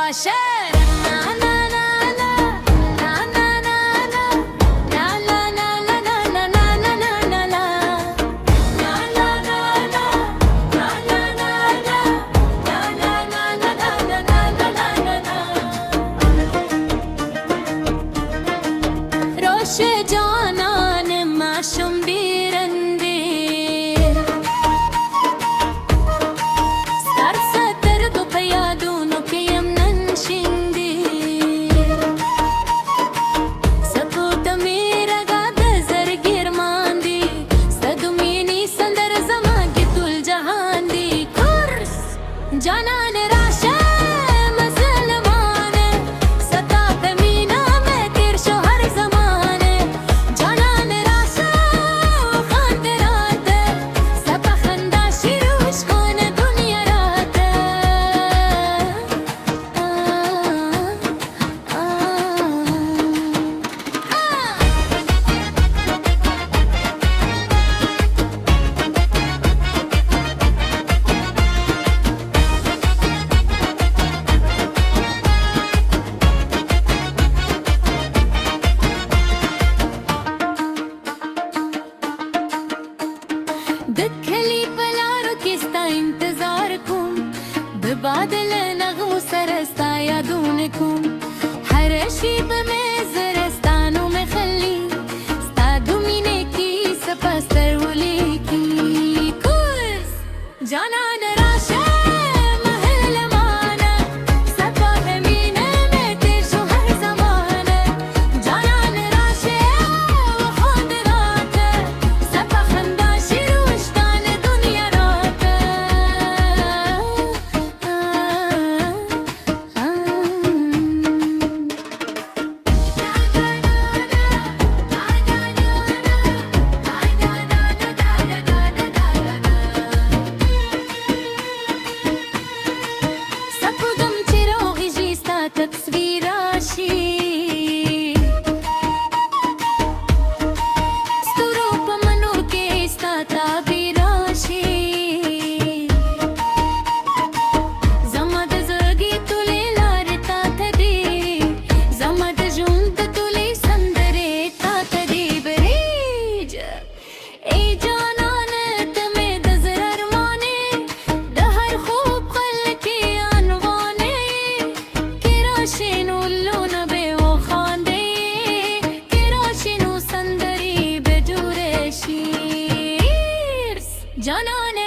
राशे جانان معشوم بیرنده سر ستر دو پیادونو کیم ننشینده سپوت میرا گاد زرگیر ماندی صدومینی سندر زمان کی طول جهان دی کورس جانان راشه دخلی پلارو کستا انتظار کن ببادل نغمو سرستا یادون کن هر شیب میں زرستانو میں خلی ستا دومینے کی سپاستر ولی کی کورس جانان راشا جانان